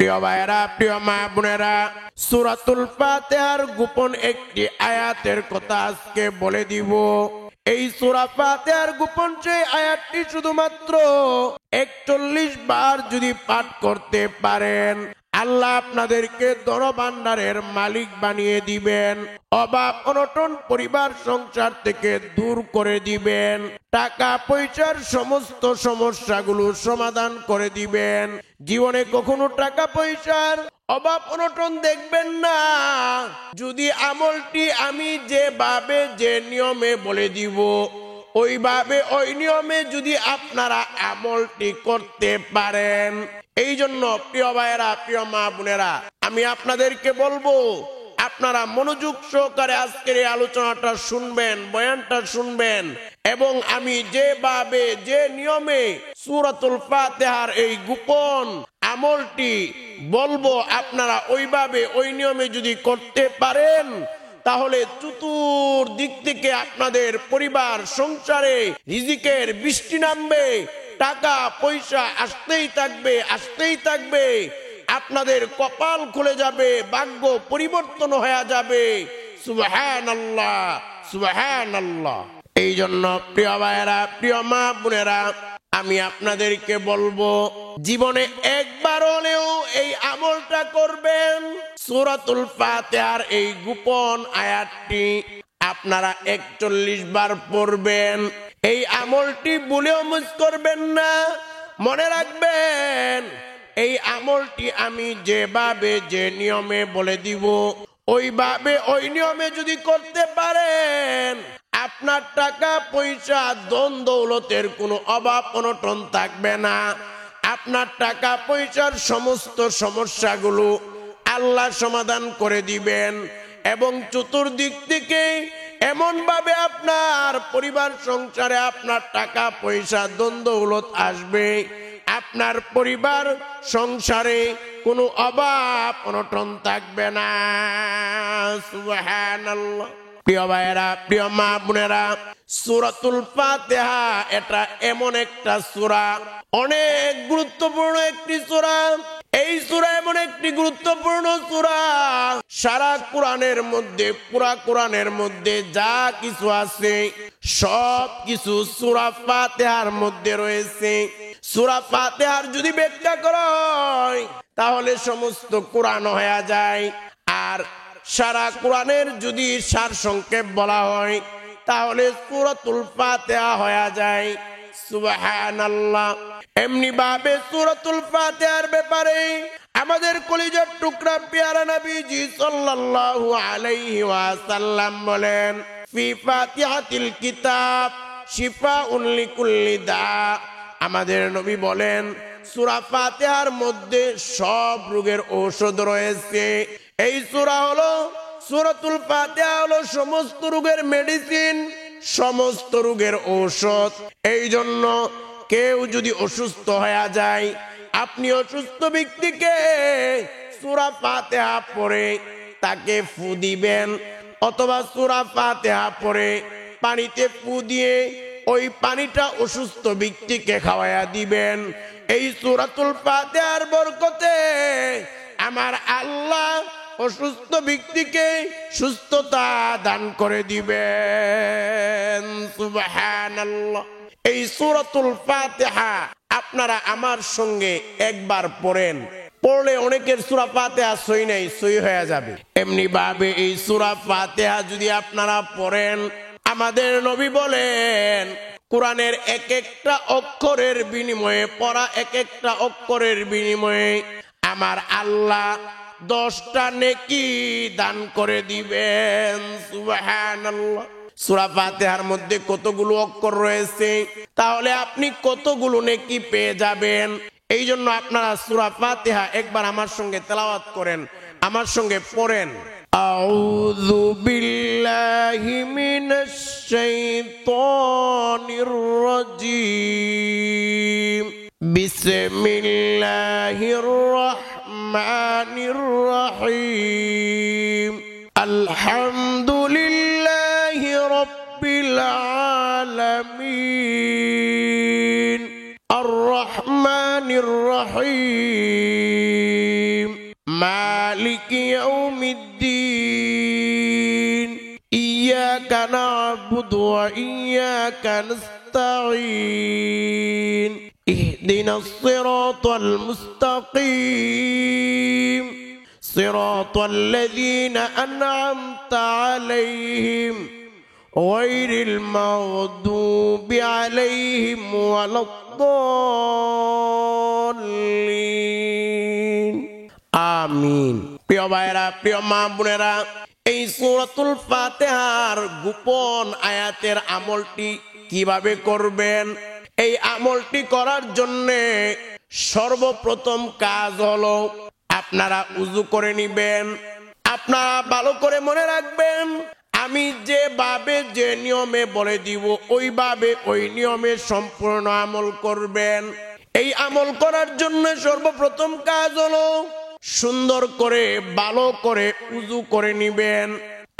প্রিয় ভাইয়েরা, প্রিয় মা বোনেরা, সূরাতুল ফাতিহার গোপন একটি আয়াতের কথা আজকে বলে দিব। এই সূরা ফাতিহার গোপন সেই আয়াতটি শুধুমাত্র ৪১ বার যদি পাঠ করতে পারেন, আল্লাহ আপনাদেরকে ধনভাণ্ডারের মালিক বানিয়ে দিবেন, অভাব অনটন পরিবার সংসার থেকে দূর করে দিবেন, টাকা পয়সার সমস্ত সমস্যাগুলো সমাধান করে দিবেন। জীবনে কখনো টাকা পয়সার অভাব অনটন দেখবেন না যদি আমলটি আমি যেভাবে যে নিয়মে বলে দিব, ওইভাবে ওই নিয়মে যদি আপনারা আমলটি করতে পারেন। এই জন্য প্রিয় ভাইয়েরা, প্রিয় মা বোনেরা, আমি আপনাদেরকে বলবো আপনারা মনোযোগ সহকারে আজকের এই আলোচনাটা শুনবেন, বয়ানটা শুনবেন, এবং আমি যেভাবে যে নিয়মে সূরাতুল ফাতিহার এই গোপন আমলটি বলবো, আপনারা ওইভাবে ওই নিয়মে যদি করতে পারেন, তাহলে চতুর্দিক থেকে আপনাদের পরিবার সংসারে রিজিকের বৃষ্টি নামবে, টাকা পয়সা আসতেই থাকবে, আসতেই থাকবে, আপনাদের কপাল খুলে যাবে, ভাগ্য পরিবর্তন হয়ে যাবে। সুবহানাল্লাহ, সুবহানাল্লাহ। এই জন্য প্রিয় ভাইয়েরা, প্রিয় মা বোনেরা, আমি আপনাদেরকে বলবো জীবনে একবার হলেও এই আমলটা করবেন। সূরাতুল ফাতিহার এই গোপন আয়াতটি আপনারা ৪১ বার পড়বেন। এই আমলটি ভুলেও মিস করবেন না। মনে রাখবেন, এই আমলটি আমি যেভাবে যে নিয়মে বলে দিব, ওইভাবে ওই নিয়মে যদি করতে পারেন, আপনার টাকা পয়সা ধন দৌলতের কোনো অভাব অনটন থাকবে না। আপনার টাকা পয়সার সমস্ত সমস্যাগুলো আল্লাহ সমাধান করে দিবেন, এবং চতুর্দিক থেকে এমন ভাবে আপনার পরিবার সংসারে আপনার টাকা পয়সা ধন দৌলত আসবে, আপনার পরিবার সংসারে কোনো অভাব অনটন থাকবে না। সুবহানাল্লাহ। প্রিয় ভাইয়েরা, প্রিয় মা বোনেরা, সূরাতুল ফাতিহা এটা এমন একটা সূরা, অনেক গুরুত্বপূর্ণ একটি সূরা। এই সূরা এমন একটি গুরুত্বপূর্ণ সূরা, সারা কোরআনের মধ্যে, পুরা কোরআনের মধ্যে যা কিছু আছে সব কিছু সূরা ফাতিহার মধ্যে রয়েছে। সূরা ফাতিহার যদি ব্যাখ্যা করা হয় তাহলে সমস্ত কোরআন হয়ে যায়, আর সারা কোরআনের যদি সার সংক্ষেপ বলা হয় তাহলে সূরাতুল ফাতিহা হয়ে যায়। সুবহানাল্লাহ। এমনি ভাবে সূরাতুল ফাতিহার ব্যাপারে আমাদের কলিজার টুকরা পেয়ারা নবীজি সাল্লাল্লাহু আলাইহি ওয়াসাল্লাম বলেন, ফি ফাতিহাতিল কিতাব শিফাউন লিকুল্লি দা। আমাদের নবী বলেন, সূরা ফাতিহার মধ্যে সব রোগের ঔষধ রয়েছে। এই সূরা হলো, সূরাতুল ফাতিহা হলো সমস্ত রোগের মেডিসিন, সমস্ত রোগের ঔষধ। এই জন্য কেউ যদি অসুস্থ হয়ে যায়, আপনি অসুস্থ ব্যক্তিকে সূরা ফাতিহা পড়ে তাকে ফু দিবেন, অথবা সূরা ফাতিহা পড়ে পানিতে ফু দিয়ে ওই পানিটা অসুস্থ ব্যক্তিকে খাওয়ায়া দিবেন। এই সূরাতুল ফাতিহার বরকতে আমার আল্লাহ অসুস্থ ব্যক্তিকে সুস্থতা দান করে দিবেন। সুবহানাল্লাহ। এই সূরাতুল ফাতিহা আপনারা আমার সঙ্গে একবার পড়েন, পড়লে অনেকের সূরা ফাতিহা সই নাই, সই হয়ে যাবে। এমনি ভাবে এই সূরা ফাতিহা যদি আপনারা পড়েন, আমাদের নবী বলেন, কোরআনের এক একটা অক্ষরের বিনিময়ে, পড়া এক একটা অক্ষরের বিনিময়ে আমার আল্লাহ 10টা নেকি দান করে দিবেন। সুবহানাল্লাহ। সূরা ফাতিহার মধ্যে কতগুলো অক্ষর রয়েছে, তাহলে আপনি কতগুলো নেকি পেয়ে যাবেন। এই জন্য আপনারা সূরা ফাতিহা একবার আমার সঙ্গে তেলাওয়াত করেন, আমার সঙ্গে পড়েন। আউযু বিল্লাহি মিনাশ শাইতানির রাজীম। বিসমিল্লাহির রাহমানির রাহিম। আলহামদুলিল্লাহি রাব্বিল আলামিন। আর রহমানির রহিম। مالك يوم الدين إياك نعبد وإياك نستعين اهدنا الصراط المستقيم صراط الذين أنعمت عليهم غير المغضوب عليهم ولا الضالين آمين প্রিয় ভাইরা প্রিয় মা বোনেরা এই সূরাতুল ফাতিহার গোপন আয়াতের আমলটি কিভাবে করবেন এই আমলটি করার জন্য সর্বপ্রথম কাজ হলো আপনারা ওযু করে নেবেন আপনারা ভালো করে মনে রাখবেন আমি যেভাবে যে নিয়মে বলে দিব ওইভাবে ওই নিয়মে সম্পূর্ণ আমল করবেন এই আমল করার জন্য সর্বপ্রথম কাজ হলো সুন্দর করে ভালো করে ওযু করে নেবেন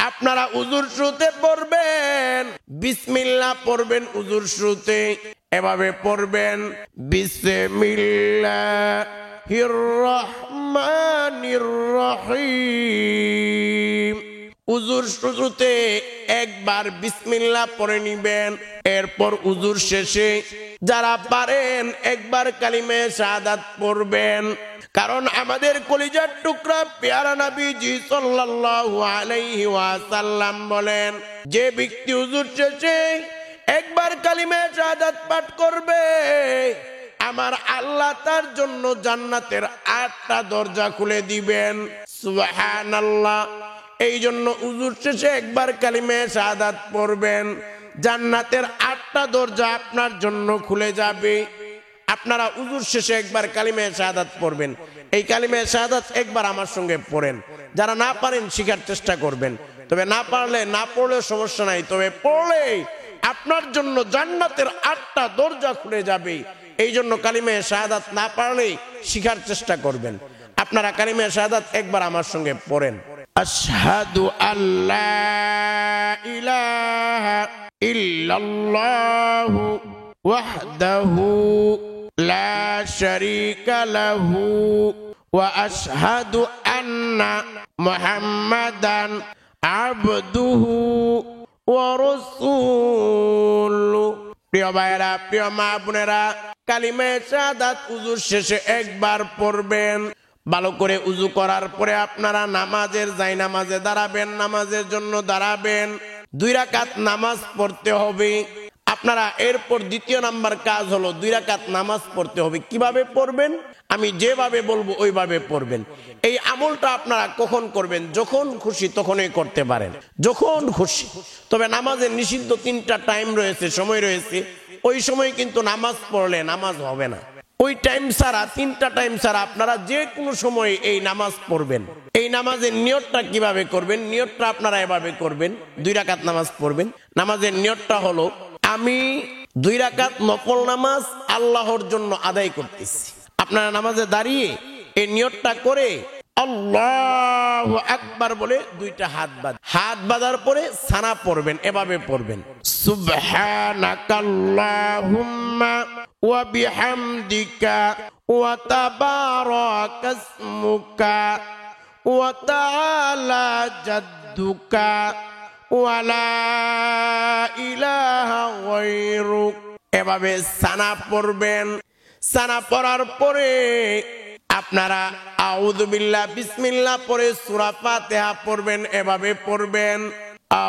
আপনারা ওযুর শুরুতে পড়বেন বিসমিল্লাহ পড়বেন ওযুর শুরুতে এভাবে পড়বেন বিসমিল্লাহির রহমানির রহিম ওযুর শুরুতে একবার বিসমিল্লাহ পড়ে নেবেন এরপর ওযুর শেষে যারা পারেন একবার কালিমে শাহাদাত পড়বেন কারণ আমাদের কলিজার টুকরা প্যারা নবীজি সাল্লাল্লাহু আলাইহি ওয়াসাল্লাম বলেন যে ব্যক্তি ওযুর শেষে একবার কালিমে শাহাদাত পাঠ করবে আমার আল্লাহ তার জন্য জান্নাতের 8টা দরজা খুলে দিবেন সুবহানাল্লাহ এই জন্য ওযুর শেষে একবার কালিমে শাহাদাত পড়বেন জান্নাতের 8টা দরজা আপনার জন্য খুলে যাবে আপনারা ওযুর শেষে একবার কালিমে শাহাদাত পড়বেন এই কালিমে শাহাদাত একবার আমার সঙ্গে পড়েন যারা না পারেন শেখার চেষ্টা করবেন তবে না পারলে না পড়লেও সমস্যা নাই তবে পড়লে আপনার জন্য জান্নাতের 8টা দরজা খুলে যাবে এই জন্য কালিমে শাহাদাত না পারলে শেখার চেষ্টা করবেন আপনারা কালিমে শাহাদাত একবার আমার সঙ্গে পড়েন আশহাদু আল্লা ইলাহা ইল্লাল্লাহু ওয়াহদাহু লা শারীকা লাহু ওয়া আশহাদু আন্না মুহাম্মাদান আবদুহু ওয়া রাসূলুহু প্রিয় ভাইরা প্রিয় মা বোনেরা কালিমে শাহাদাত ওযুর শেষে একবার পড়বেন ভালো করে ওযু করার পরে আপনারা নামাজের জায়নামাজে দাঁড়াবেন নামাজের জন্য দাঁড়াবেন 2 রাকাত নামাজ পড়তে হবে আপনারা এরপর দ্বিতীয় নাম্বার কাজ হলো 2 রাকাত নামাজ পড়তে হবে কিভাবে পড়বেন আমি যেভাবে বলবো ওইভাবে পড়বেন এই আমলটা আপনারা কখন করবেন যখন খুশি তখনই করতে পারেন যখন খুশি তবে নামাজের নিষিদ্ধ 3টা টাইম রয়েছে সময় রয়েছে ওই সময় কিন্তু নামাজ পড়লে নামাজ হবে না ওই টাইম ছাড়া 3টা টাইম ছাড়া আপনারা যে কোনো সময় এই নামাজ পড়বেন এই নামাজের নিয়তটা কিভাবে করবেন নিয়তটা আপনারা এভাবে করবেন 2 রাকাত নামাজ পড়বেন নামাজের নিয়তটা হলো আমি 2 রাকাত নফল নামাজ আল্লাহর জন্য আদায় করতেছি আপনারা নামাজে দাঁড়িয়ে এই নিয়তটা করে আল্লাহু আকবার বলে 2টা হাত বাঁধার পরে সানা পড়বেন এভাবে পড়বেন সুবহানাকাল্লাহুম্মা ওয়া বিহামদিকা ওয়া তাবারাকাসমুকা ওয়া তাআলা জাদ্দুকা ওয়া লা ইলাহা গায়রুক এভাবে সানা পড়বেন সানা পড়ার পরে আপনারা আউযু বিল্লাহ বিসমিল্লাহ পড়ে সূরা ফাতিহা পড়বেন এভাবে পড়বেন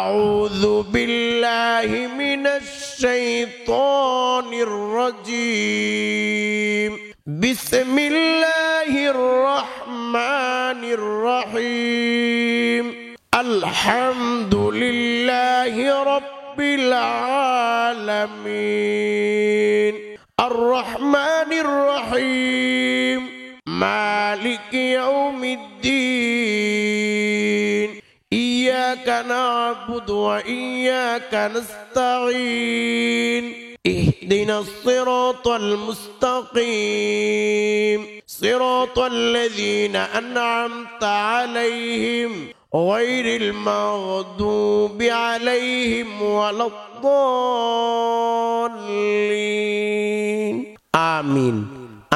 আউযু বিল্লাহি মিনাশ শাইতানির রাজীম বিসমিল্লাহির রহমানির রহিম আলহামদুলিল্লাহি রাব্বিল আলামিন আর রহমানির রহিম মালিক ইয়াউমিদ্দিন ইয়াকা না'বুদু ওয়া ইয়াকা নাস্তাঈন ইহদিনাস সিরাতাল মুস্তাকিম সিরাতাল লাযীনা আন'আমতা আলাইহিম গায়রিল মাগদুবি আলাইহিম ওয়ালাদ-দাল্লিন আমিন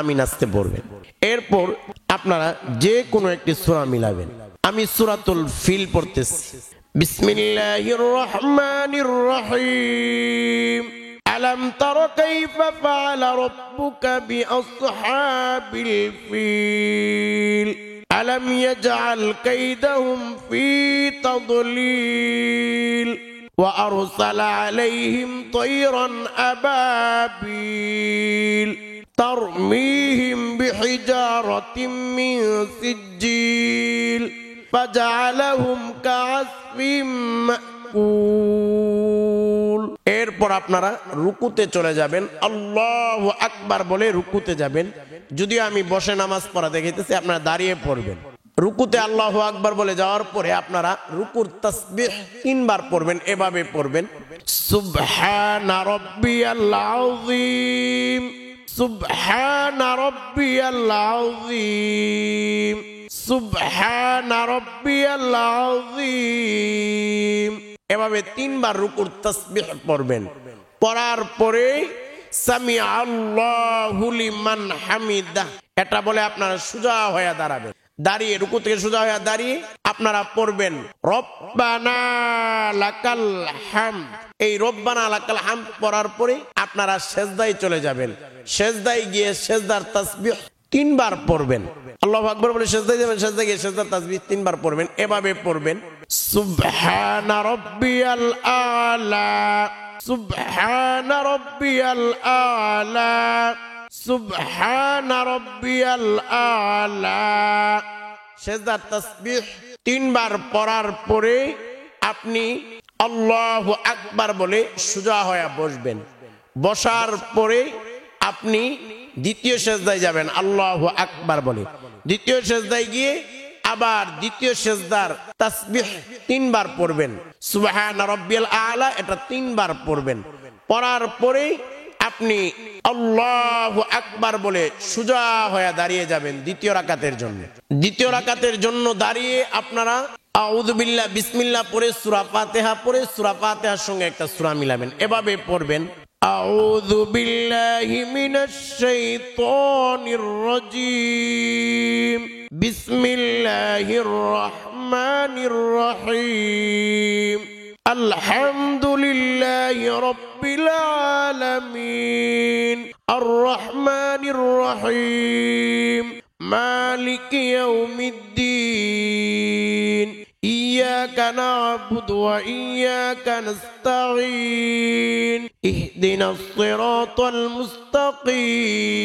আমিন আসতে পড়বেন এরপর আপনারা যে কোনো একটি সূরা মিলাবেন। আমি সূরাতুল ফিল পড়তেছি। বিসমিল্লাহির রহমানির রহিম। আলম তারা কাইফা ফাআলা রাব্বুকা বিআসহাবিল ফিল আলম ইয়াজআল কাইদাহুম ফি তাদলিল ওয়া আরসালা আলাইহিম তায়রান আবাবিল ترميهم بحجارة من سجيل فجعلهم كعصف مأكول এরপর আপনারা রুকুতে চলে যাবেন, আল্লাহু আকবার বলে রুকুতে যাবেন। যদিও আমি বসে নামাজ পড়া দেখাইতেছি, আপনারা দাঁড়িয়ে পড়বেন। রুকুতে আল্লাহু আকবার বলে যাওয়ার পরে আপনারা রুকুর তাসবিহ 3 বার পড়বেন। এভাবে পড়বেন, সুবহানা রাব্বিয়াল আযীম, সুবহানা রাব্বিয়াল আযীম, সুবহানা রাব্বিয়াল আযীম। এভাবে 3 বার রুকুর তাসবিহ পড়বেন। পড়ার পরে সামি আল্লাহু লিমান হামিদাহ এটা বলে আপনারা সোজা হয়ে দাঁড়াবেন। দাঁড়িয়ে রুকু থেকে সোজা হয়ে দাঁড়িয়ে আপনারা পড়বেন রব্বানা লাকাল হামদ। এই রব্বানা লাকাল হামদ পড়ার পরে আপনারা সেজদায় চলে যাবেন। সেজদায় গিয়ে সেজদার তাসবিহ 3 বার পড়বেন। আল্লাহু আকবার বলে সেজদায় যাবেন, সেজদায় গিয়ে সেজদার তাসবিহ 3 বার পড়বেন। এভাবে পড়বেন, সুবহানা রাব্বিয়াল আলা, সুবহানা রাব্বিয়াল আলা, সুবহানা রাব্বিয়াল আলা। সেজদার তাসবিহ 3 বার পড়ার পরে আপনি আল্লাহু আকবার বলে সোজা হয়ে বসবেন। বসার পরে আপনি দ্বিতীয় সেজদায় যাবেন আল্লাহু আকবার বলে। দ্বিতীয় সেজদায় গিয়ে আবার দ্বিতীয় সেজদার তাসবিহ 3 বার পড়বেন, সুবহানা রাব্বিয়াল আলা এটা 3 বার পড়বেন। পড়ার পরে আপনি আল্লাহু আকবার বলে সোজা হয়ে দাঁড়িয়ে যাবেন দ্বিতীয় রাকাতের জন্য। দ্বিতীয় রাকাতের জন্য দাঁড়িয়ে আপনারা আউযু বিল্লাহ বিসমিল্লাহ পড়ে সূরা ফাতিহা পড়ে সূরা ফাতিহার সঙ্গে একটা সূরা মিলাবেন। এভাবে পড়বেন, আউযু বিল্লাহি মিনাশ শাইতানির রাজীম, বিসমিল্লাহির রহমানির রহিম, আলহামদুলিল্লাহি রাব্বিল আলামিন, আর রহমানির রহিম, মালিকি ইয়াউমিদ্দিন, ইয়াকা না'বুদু ওয়া ইয়াকা নাস্তাঈন, ইহদিনাস সিরাতাল মুস্তাকিম,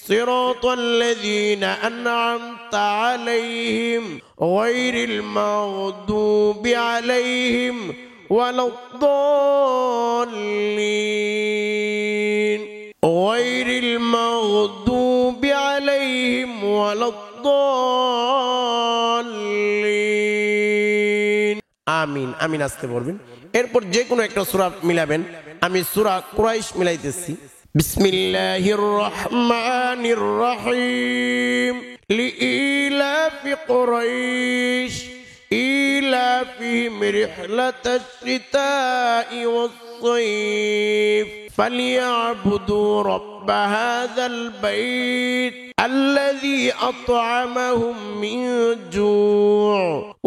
সিরাতাল লাযীনা আন'আমতা আলাইহিম গায়রিল মাগদুবি আলাইহিম ওয়ালাদ-দাল্লিন, গায়রিল মাগদুবি আলাইহিম ওয়ালাদ-দাল্লিন। আমিন। আমিন আসতে বলবেন। এরপর যে কোনো একটা সূরা মিলাবেন। আমি সূরা কুরাইশ মিলাইতেছি। বিসমিল্লাহির রহমানির রহিম, লিইলাফি কুরাইশ ইলাফিহিম রিহলাতাশ শিতাই ওয়াস-সাইফ ফালিয়াবুদু রাব্ব হাযাল বাইত الذي أطعمهم من جوع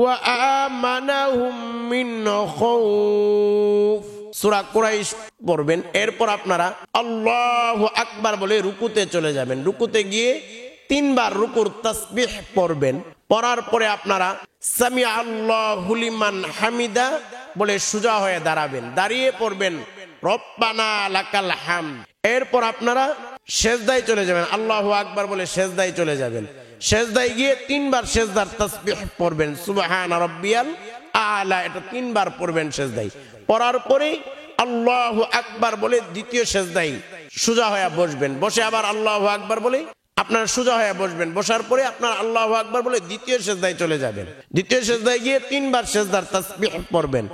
وآمنهم من خوف। সূরা কুরাইশ পড়বেন। এরপর আপনারা আল্লাহু আকবার বলে রুকুতে চলে যাবেন। রুকুতে গিয়ে 3 বার রুকুর তাসবিহ পড়বেন। পড়ার পরে আপনারা সামি আল্লাহু লিমান হামিদা বলে সোজা হয়ে দাঁড়াবেন। দাঁড়িয়ে পড়বেন রব্বানা লাকাল হামদ। এরপর আপনারা সেজদায় চলে যাবেন। আল্লাহু আকবার বলে সেজদায় চলে যাবেন। সেজদায় গিয়ে 3 বার সেজদার তাসবিহ পড়বেন, সুবহানা রাব্বিয়াল আলা এটা 3 বার পড়বেন সেজদায়। পড়ার পরে আল্লাহু আকবার বলে দ্বিতীয় সেজদায় সোজা হয়ে বসবেন। বসে আবার আল্লাহু আকবার বলে আপনারা সোজা হয়ে বসবেন। বসার পরে আপনারা আল্লাহু আকবার বলে দ্বিতীয় সেজদায় চলে যাবেন। দ্বিতীয় সেজদায় গিয়ে 3 বার সেজদার তাসবিহ পড়বেন।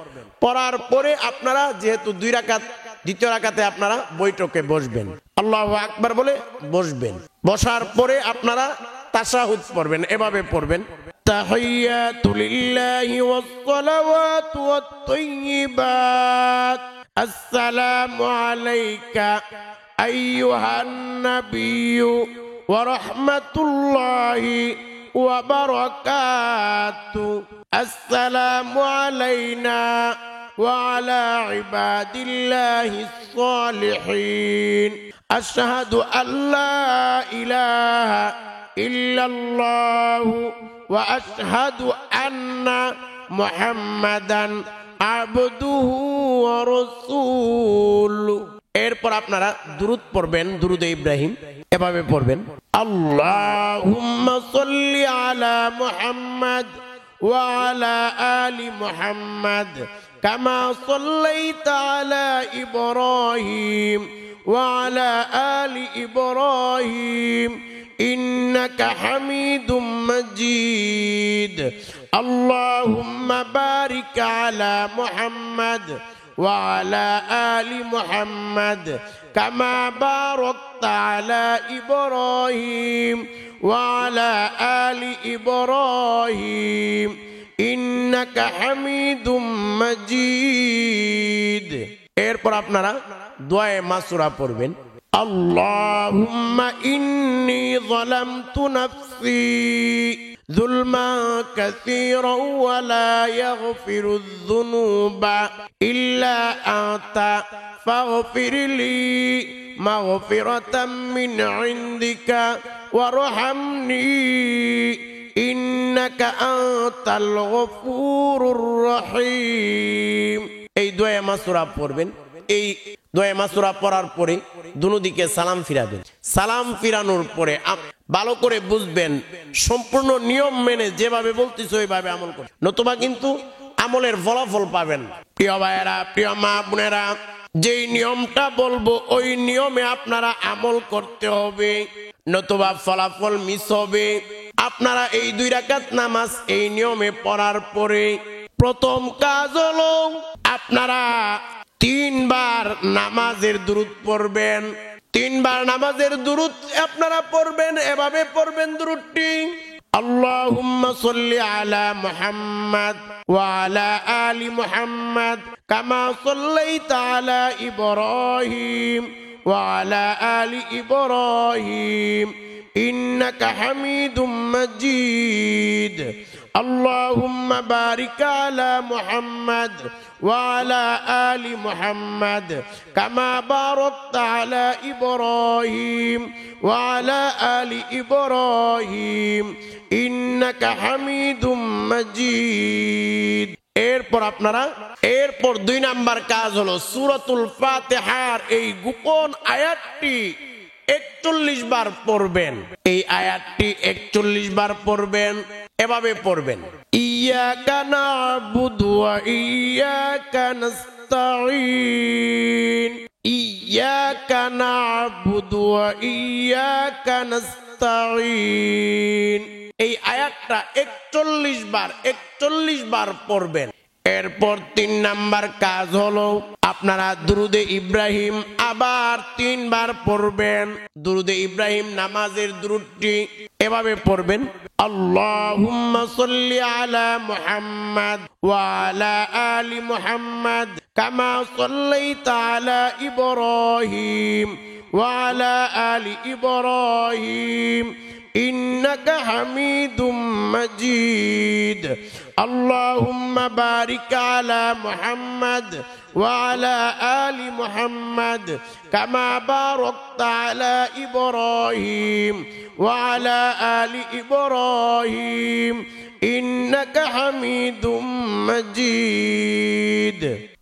পড়ার পরে আপনারা যেহেতু 2 রাকাত, দ্বিতীয় রাকাতে আপনারা বৈঠকে বসবেন। আল্লাহু আকবার বলে বসবেন। বসার পরে আপনারা তাশাহুদ পড়বেন। এভাবে পড়বেন, তাহিয়াতু লিল্লাহি ওয়াস সালাওয়াতু ওয়াত তাইয়্যিবাত, আসসালামু আলাইকা আইয়ুহান নাবিয়্যু ওয়া রাহমাতুল্লাহি ওয়া বারাকাতুহু। আসসালামু আলাইনা ওয়া আলা ইবাদিল্লাহিস সালিহিন। আশহাদু আল্লা ইলাহা ইল্লাল্লাহু ওয়া আশহাদু আন্না মুহাম্মাদান আবদুহু ওয়া রাসূলুহু। এরপর আপনারা দুরূদ পড়বেন, দুরূদে ইব্রাহিম এভাবে পড়বেন, আল্লাহুম্মা সাল্লি আলা মুহাম্মাদ ওয়া আলা আলি মুহাম্মাদ কামা সাল্লাইতা আলা ইব্রাহিম ওয়া আলা আলি ইব্রাহিম ইন্নাকা হামিদুম মাজিদ। আল্লাহুম্মা বারিক আলা মুহাম্মাদ ওয়া আলা আলি মুহাম্মাদ কামা বারাকতা আলা ইব্রাহিম ওয়া আলা আলি ইব্রাহিম ইন্নাকা হামিদুম মাজিদ। এরপর আপনারা দোয়ায়ে মাসুরা পড়বেন, আল্লাহুম্মা ইন্নী যালামতু নাফসি যুলমা কাসীরান ওয়া লা ইয়াগফিরুয যুনুবা ইল্লা আনতা ফাগফিরলি মাগফিরাতাম মিন ইনদিকা ওয়ারহামনি ইন্নাকা আনতাল গফুরুর রহিম। এই দোয়া মাসুরা পড়বেন। এই দোয়া মাসুরা পড়ার পরে দুদিকে সালাম ফিরাবেন। সালাম ফিরানোর পরে ভালো করে বুঝবেন, সম্পূর্ণ নিয়ম মেনে যেভাবে বলতেছে ওইভাবে আমল করবেন, নতুবা কিন্তু আমলের ফলাফল পাবেন। প্রিয় ভাইয়েরা, প্রিয় মা বোনেরা, যেই নিয়মটা বলবো ওই নিয়মে আপনারা আমল করতে হবে, নতুবা ফলাফল মিস হবে। আপনারা এই 2 রাকাত নামাজ এই নিয়মে পড়ার পরে প্রথম কাজ হলো আপনারা 3 বার নামাজের দুরূদ পড়বেন। 3 বার নামাজের দুরূদ আপনারা পড়বেন, এভাবে পড়বেন দুরূদটি, আল্লাহুম্মা সাল্লি আলা মুহাম্মাদ ওয়া আলা আলি মুহাম্মাদ কামা সাল্লাইতা আলা ইব্রাহিম ওয়া আলা আলি ইব্রাহিম ইন্নাকা হামিদুম মাজিদ। আল্লাহুম্মা বারিক আলা মুহাম্মাদ ওয়া আলা আলি মুহাম্মাদ কামা বারাকতা আলা ইব্রাহিম ওয়া আলা আলি ইব্রাহিম ইন্নাকা হামিদুম মাজিদ। এরপর আপনারা 2 নাম্বার কাজ হলো সূরাতুল ফাতিহার এই গোপন আয়াতটি 41 বার পড়বেন। এই আয়াতটি 41 বার পড়বেন, এভাবে পড়বেন, ইয়াকা না'বুদু ওয়া ইয়াকা নাস্তাঈন, ইয়াকা না'বুদু ওয়া ইয়াকা নাস্তাঈন। এই আয়াতটা 41 বার পড়বেন। এরপর 3 নাম্বার কাজ হলো আপনারা দুরুদে ইব্রাহিম আবার 3 বার পড়বেন। দুরুদে ইব্রাহিম নামাজের দুরুদটি এভাবে পড়বেন, আল্লাহুম্মা সাল্লি আলা মুহাম্মাদ ওয়া আলা আলি মুহাম্মাদ কামা সাল্লাইতা আলা ইব্রাহিম ওয়া আলা আলি ইব্রাহিম ইন্নাকা হামিদুম মাজিদ। আল্লাহুম্মা বারিক আলা মুহাম্মাদ ওয়া আলা আলি মুহাম্মাদ কামা বারাকতা আলা ইব্রাহিম ওয়া আলা আলি ইব্রাহিম ইন্নাকা হামিদুম মাজিদ।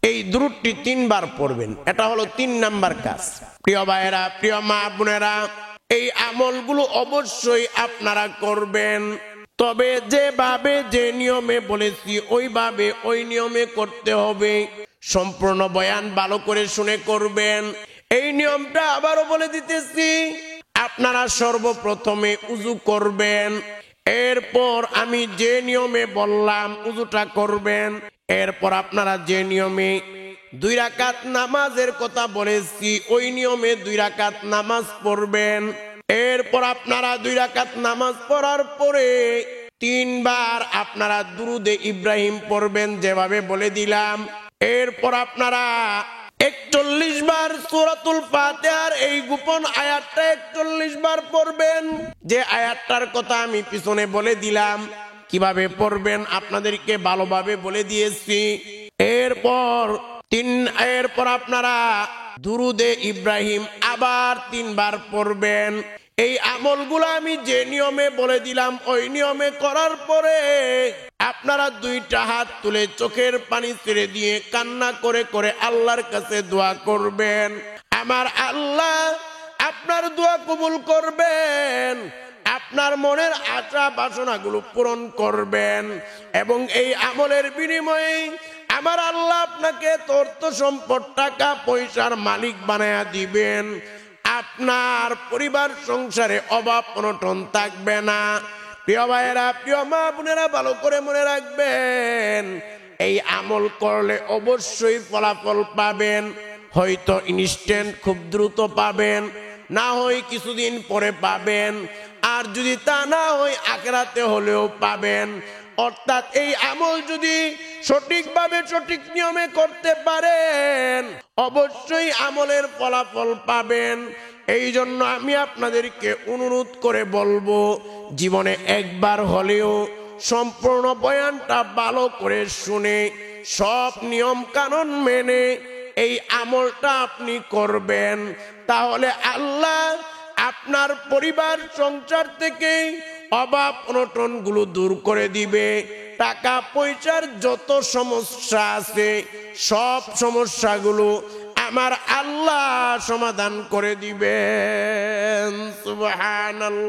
এই দুরূদটি 3 বার পড়বেন। এটা হলো 3 নাম্বার কাজ। প্রিয় ভাইয়েরা, প্রিয় মা বোনেরা, এই আমলগুলো অবশ্যই আপনারা করবেন, তবে যেভাবে যে নিয়মে বলেছি ওইভাবে ওই নিয়মে করতে হবে। সম্পূর্ণ বয়ান ভালো করে শুনে করবেন। এই নিয়মটা আবারও বলে দিতেছি, আপনারা সর্বপ্রথমে উযু করবেন, এরপর আমি যে নিয়মে বললাম উযুটা করবেন, এরপর আপনারা যে নিয়মে 2 রাকাত নামাজের কথা বলেছি ওই নিয়মে 2 রাকাত নামাজ পড়বেন। এরপর আপনারা 2 রাকাত নামাজ পড়ার পরে 3 বার আপনারা দুরুদে ইব্রাহিম পড়বেন যেভাবে বলে দিলাম। এরপর আপনারা 41 বার সূরাতুল ফাতিহার এই গোপন আয়াতটা 41 বার পড়বেন। যে আয়াতটার কথা আমি পিছনে বলে দিলাম, কিভাবে পড়বেন আপনাদেরকে ভালোভাবে বলে দিয়েছি। এরপর আপনারা দুরুদে ইব্রাহিম আবার 3 বার পড়বেন। এই আমলগুলো আমি যে নিয়মে বলে দিলাম ওই নিয়মে করার পরে আপনারা 2টা হাত তুলে চোখের পানি ছেড়ে দিয়ে কান্না করে করে আল্লাহর কাছে দোয়া করবেন। আমার আল্লাহ আপনার দোয়া কবুল করবেন, আপনার মনের আশা বাসনাগুলো পূরণ করবেন এবং এই আমলের বিনিময়ে আমার আল্লাহ আপনাকে অর্থ সম্পদ টাকা পয়সার মালিক বানায়া দিবেন। আপনার পরিবার সংসারে অভাব অনটন থাকবে না। প্রিয় ভাইয়েরা, প্রিয় মা বোনেরা, ভালো করে মনে রাখবেন, এই আমল করলে অবশ্যই ফলাফল পাবেন। হয়তো ইনস্ট্যান্ট খুব দ্রুত পাবেন, না হয় কিছুদিন পরে পাবেন, আর যদি তা না হয় আখিরাতে হলেও পাবেন। অর্থাৎ এই আমল যদি সঠিকভাবে সঠিক নিয়মে করতে পারেন অবশ্যই আমলের ফলাফল পাবেন। এই জন্য আমি আপনাদেরকে অনুরোধ করে বলবো, জীবনে একবার হলেও সম্পূর্ণ বয়ানটা ভালো করে শুনে সব নিয়ম কানুন মেনে এই আমলটা আপনি করবেন। তাহলে আল্লাহ আপনার পরিবার সংসার থেকে অভাব অনটন গুলো দূর করে দিবে। টাকা পয়সার যত সমস্যা আছে সব সমস্যাগুলো আমার আল্লাহ সমাধান করে দিবেন। সুবহানাল্লাহ।